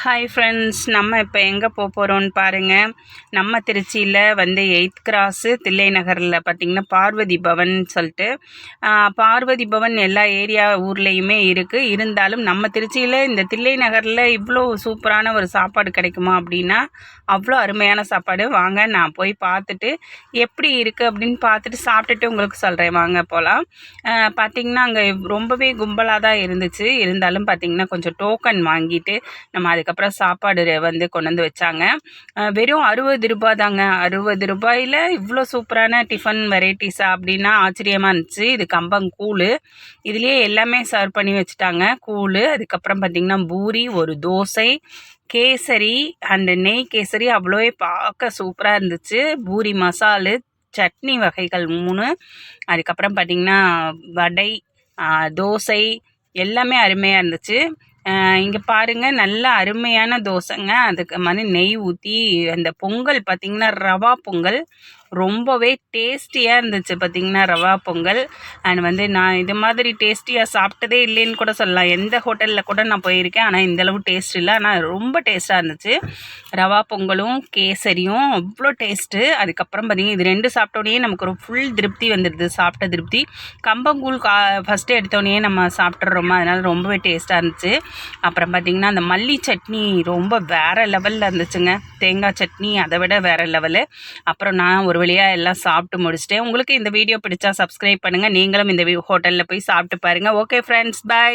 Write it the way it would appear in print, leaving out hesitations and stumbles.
Hi friends, நம்ம இப்போ எங்கே போகிறோன்னு பாருங்கள். நம்ம திருச்சியில் 8th கிராஸு தில்லை நகரில் பார்த்திங்கன்னா பார்வதி பவன் சொல்லிட்டு பார்வதி பவன் எல்லா ஏரியா ஊர்லேயுமே இருக்குது. இருந்தாலும் நம்ம திருச்சியில் இந்த தில்லை நகரில் இவ்வளோ சூப்பரான ஒரு சாப்பாடு கிடைக்குமா அப்படின்னா அவ்வளோ அருமையான சாப்பாடு. வாங்க நான் போய் பார்த்துட்டு எப்படி இருக்குது அப்படின்னு பார்த்துட்டு சாப்பிட்டுட்டு உங்களுக்கு சொல்கிறேன். வாங்க போகலாம். பார்த்திங்கன்னா அங்கே ரொம்பவே கும்பலாக தான் இருந்துச்சு. இருந்தாலும் பார்த்திங்கன்னா கொஞ்சம் டோக்கன் வாங்கிட்டு நம்ம அதுக்கப்புறம் சாப்பாடு கொண்டு வந்து வச்சாங்க. வெறும் 60 ரூபாய் தாங்க. 60 ரூபாயில் இவ்வளோ சூப்பரான டிஃபன் வெரைட்டிஸா அப்படின்னா ஆச்சரியமாக இருந்துச்சு. இது கம்பங்கூழ், இதுலேயே எல்லாமே சர்வ் பண்ணி வச்சுட்டாங்க. கூழ், அதுக்கப்புறம் பார்த்திங்கன்னா பூரி, ஒரு தோசை, கேசரி அண்டு நெய் கேசரி அவ்வளோவே பார்க்க சூப்பராக இருந்துச்சு. பூரி மசாலு, சட்னி வகைகள் 3, அதுக்கப்புறம் பார்த்திங்கன்னா வடை, தோசை எல்லாமே அருமையாக இருந்துச்சு. இங்கே பாருங்கள், நல்ல அருமையான தோசைங்க. அதுக்கு மாதிரி நெய் ஊற்றி அந்த பொங்கல் பார்த்திங்கன்னா ரவா பொங்கல் ரொம்பவே டேஸ்டியாக இருந்துச்சு. பார்த்திங்கன்னா ரவா பொங்கல் அண்ட் நான் இது மாதிரி டேஸ்டியாக சாப்பிட்டதே இல்லைன்னு கூட சொல்லலாம். எந்த ஹோட்டலில் கூட நான் போயிருக்கேன், ஆனால் இந்தளவு டேஸ்ட் இல்லை. ஆனால் ரொம்ப டேஸ்ட்டாக இருந்துச்சு. ரவா பொங்கலும் கேசரியும் அவ்வளோ டேஸ்ட்டு. அதுக்கப்புறம் பார்த்திங்கன்னா இது 2 சாப்பிட்டோன்னே நமக்கு ஒரு ஃபுல் திருப்தி வந்துடுது. சாப்பிட்ட திருப்தி. கம்பங்கூழ் ஃபஸ்ட்டு எடுத்தோடனே நம்ம சாப்பிட்றோமா, அதனால் ரொம்பவே டேஸ்ட்டாக இருந்துச்சு. அப்புறம் பார்த்திங்கன்னா அந்த மல்லி சட்னி ரொம்ப வேறு லெவலில் இருந்துச்சுங்க. தேங்காய் சட்னி அதை விட வேறு லெவலு. அப்புறம் நான் ஒரு வழியாக எல்லாம் சாப்பிட்டு முடிச்சிட்டேன். உங்களுக்கு இந்த வீடியோ பிடிச்சா சப்ஸ்கிரைப் பண்ணுங்கள். நீங்களும் இந்த ஹோட்டலில் போய் சாப்பிட்டு பாருங்கள். ஓகே ஃப்ரெண்ட்ஸ், பாய்.